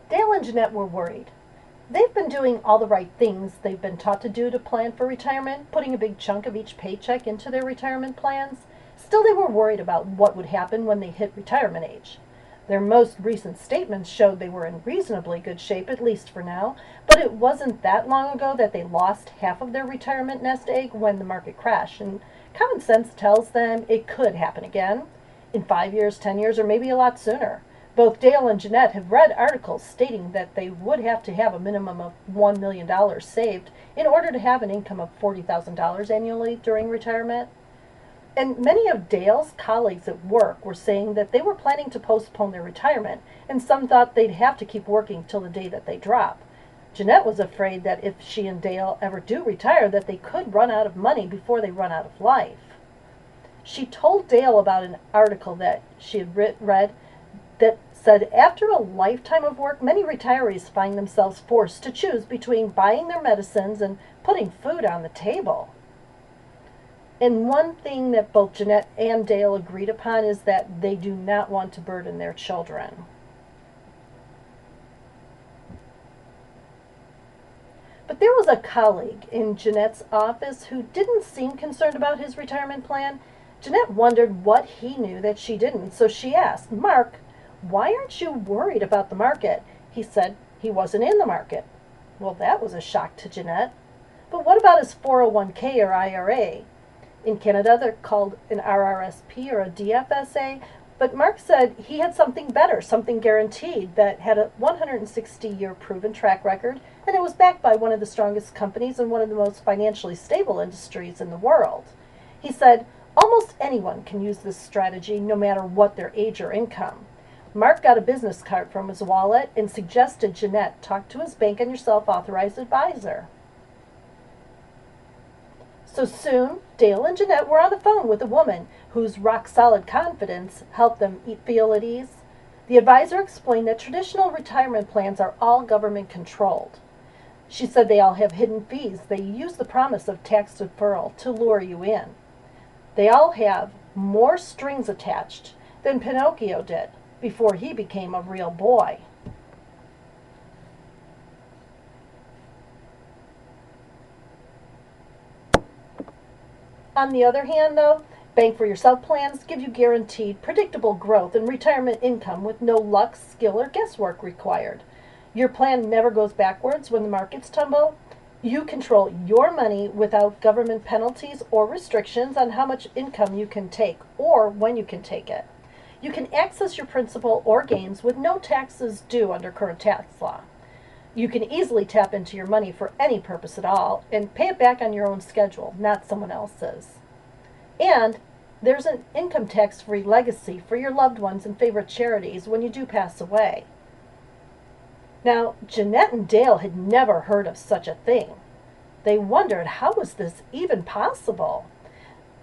Dale and Jeanette were worried. They've been doing all the right things they've been taught to do to plan for retirement, putting a big chunk of each paycheck into their retirement plans. Still, they were worried about what would happen when they hit retirement age. Their most recent statements showed they were in reasonably good shape, at least for now, but it wasn't that long ago that they lost half of their retirement nest egg when the market crashed, and common sense tells them it could happen again in 5 years, 10 years, or maybe a lot sooner. Both Dale and Jeanette have read articles stating that they would have to have a minimum of $1 million saved in order to have an income of $40,000 annually during retirement. And many of Dale's colleagues at work were saying that they were planning to postpone their retirement, and some thought they'd have to keep working till the day that they drop. Jeanette was afraid that if she and Dale ever do retire, that they could run out of money before they run out of life. She told Dale about an article that she had read that said after a lifetime of work, many retirees find themselves forced to choose between buying their medicines and putting food on the table. And one thing that both Jeanette and Dale agreed upon is that they do not want to burden their children. But there was a colleague in Jeanette's office who didn't seem concerned about his retirement plan. Jeanette wondered what he knew that she didn't, so she asked, "Mark, why aren't you worried about the market?" He said he wasn't in the market. Well, that was a shock to Jeanette. But what about his 401k or IRA? In Canada, they're called an RRSP or a DFSA, but Mark said he had something better, something guaranteed that had a 160-year proven track record, and it was backed by one of the strongest companies and one of the most financially stable industries in the world. He said, almost anyone can use this strategy no matter what their age or income. Mark got a business card from his wallet and suggested Jeanette talk to his Bank on Yourself authorized advisor. So soon, Dale and Jeanette were on the phone with a woman whose rock-solid confidence helped them feel at ease. The advisor explained that traditional retirement plans are all government-controlled. She said they all have hidden fees. They use the promise of tax deferral to lure you in. They all have more strings attached than Pinocchio did before he became a real boy. On the other hand, though, Bank for Yourself plans give you guaranteed, predictable growth and retirement income with no luck, skill, or guesswork required. Your plan never goes backwards when the markets tumble. You control your money without government penalties or restrictions on how much income you can take or when you can take it. You can access your principal or gains with no taxes due under current tax law. You can easily tap into your money for any purpose at all and pay it back on your own schedule, not someone else's. And there's an income tax-free legacy for your loved ones and favorite charities when you do pass away. Now, Jeanette and Dale had never heard of such a thing. They wondered, how was this even possible?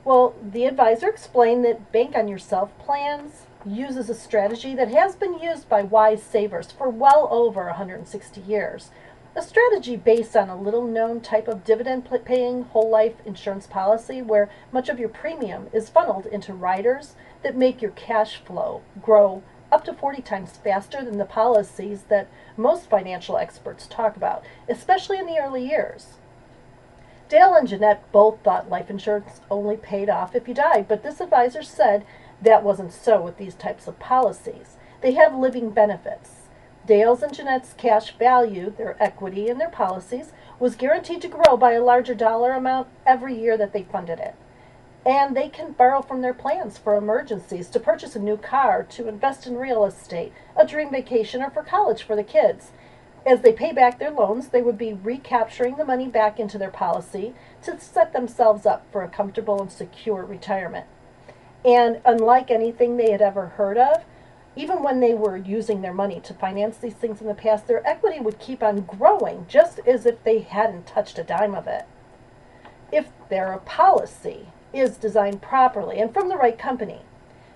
Well, the advisor explained that Bank on Yourself plans uses a strategy that has been used by wise savers for well over 160 years. A strategy based on a little-known type of dividend-paying whole life insurance policy where much of your premium is funneled into riders that make your cash flow grow up to 40 times faster than the policies that most financial experts talk about, especially in the early years. Dale and Jeanette both thought life insurance only paid off if you died, but this advisor said that wasn't so with these types of policies. They have living benefits. Dale's and Jeanette's cash value, their equity in their policies, was guaranteed to grow by a larger dollar amount every year that they funded it. And they can borrow from their plans for emergencies, to purchase a new car, to invest in real estate, a dream vacation, or for college for the kids. As they pay back their loans, they would be recapturing the money back into their policy to set themselves up for a comfortable and secure retirement. And unlike anything they had ever heard of, even when they were using their money to finance these things in the past, their equity would keep on growing, just as if they hadn't touched a dime of it. If their policy is designed properly and from the right company,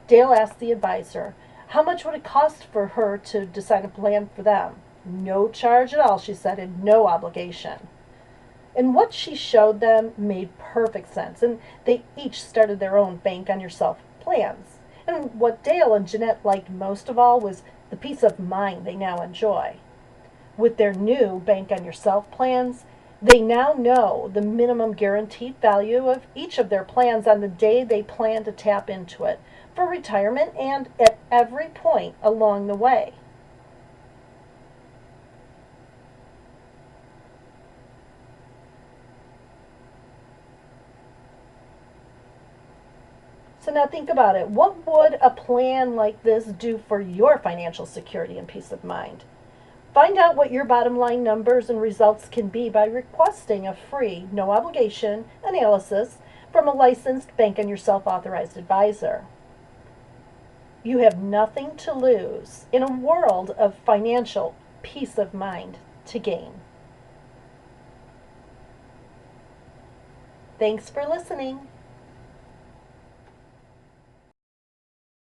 Dale asked the advisor, how much would it cost for her to design a plan for them? No charge at all, she said, and no obligation. And what she showed them made perfect sense, and they each started their own Bank on Yourself plans. And what Dale and Jeanette liked most of all was the peace of mind they now enjoy. With their new Bank on Yourself plans, they now know the minimum guaranteed value of each of their plans on the day they plan to tap into it for retirement and at every point along the way. So now think about it. What would a plan like this do for your financial security and peace of mind? Find out what your bottom line numbers and results can be by requesting a free, no obligation analysis from a licensed Bank on Yourself authorized advisor. You have nothing to lose in a world of financial peace of mind to gain. Thanks for listening.